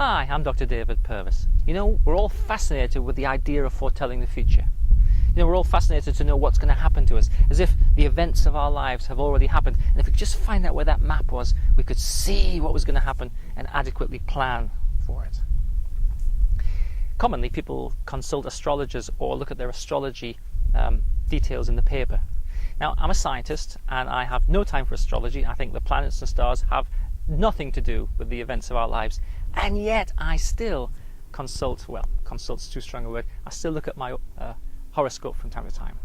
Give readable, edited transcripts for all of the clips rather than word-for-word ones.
Hi, I'm Dr. David Purves. You know, we're all fascinated with the idea of foretelling the future. You know, we're all fascinated to know what's going to happen to us, as if the events of our lives have already happened. And if we could just find out where that map was, we could see what was going to happen and adequately plan for it. Commonly, people consult astrologers or look at their astrology details in the paper. Now, I'm a scientist and I have no time for astrology. I think the planets and stars have nothing to do with the events of our lives. And yet I still consult's too strong a word, I still look at my horoscope from time to time.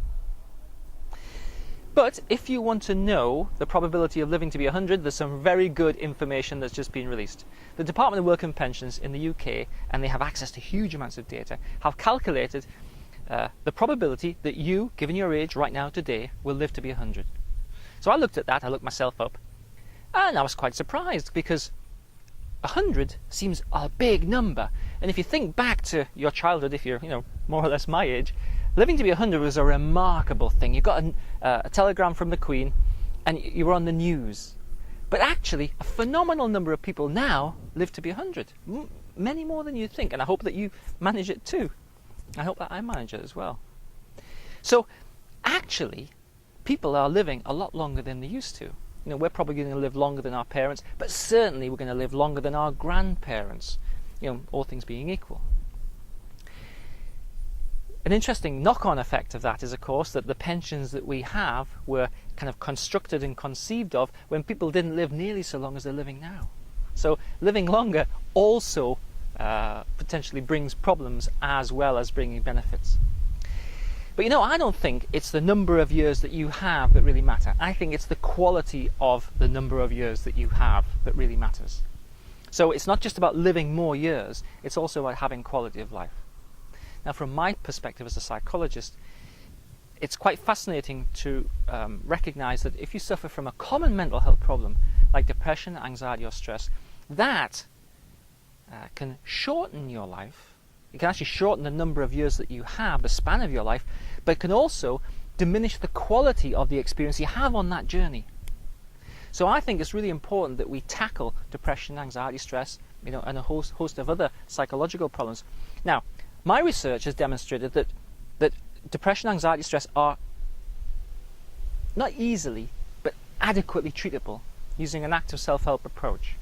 But if you want to know the probability of living to be 100, there's some very good information that's just been released. The Department of Work and Pensions in the UK, and they have access to huge amounts of data, have calculated the probability that you, given your age right now today, will live to be 100. So I looked at that, I looked myself up, and I was quite surprised because 100 seems a big number. And if you think back to your childhood, if you're more or less my age, living to be 100 was a remarkable thing. You got a telegram from the Queen and you were on the news. But actually, a phenomenal number of people now live to be 100. Many more than you think. And I hope that you manage it too. I hope that I manage it as well. So actually, people are living a lot longer than they used to. We're probably going to live longer than our parents, but certainly we're going to live longer than our grandparents, all things being equal. An interesting knock-on effect of that is, of course, that the pensions that we have were kind of constructed and conceived of when people didn't live nearly so long as they're living now. So living longer also potentially brings problems as well as bringing benefits. But I don't think it's the number of years that you have that really matter. I think it's the quality of the number of years that you have that really matters. So it's not just about living more years, it's also about having quality of life. Now, from my perspective as a psychologist, it's quite fascinating to recognize that if you suffer from a common mental health problem like depression, anxiety or stress, that can shorten your life. It can actually shorten the number of years that you have, the span of your life, but it can also diminish the quality of the experience you have on that journey. So I think it's really important that we tackle depression, anxiety, stress, and a host of other psychological problems. Now, my research has demonstrated that depression, anxiety, stress are not easily, but adequately treatable using an active self-help approach.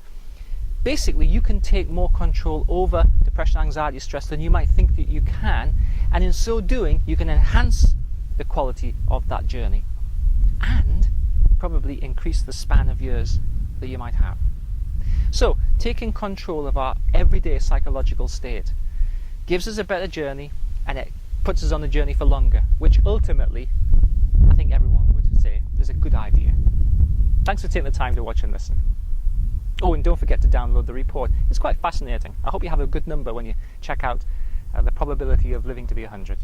Basically, you can take more control over depression, anxiety, stress than you might think that you can, and in so doing, you can enhance the quality of that journey and probably increase the span of years that you might have. So, taking control of our everyday psychological state gives us a better journey, and it puts us on the journey for longer, which ultimately, I think everyone would say is a good idea. Thanks for taking the time to watch and listen. Oh, and don't forget to download the report. It's quite fascinating. I hope you have a good number when you check out the probability of living to be 100.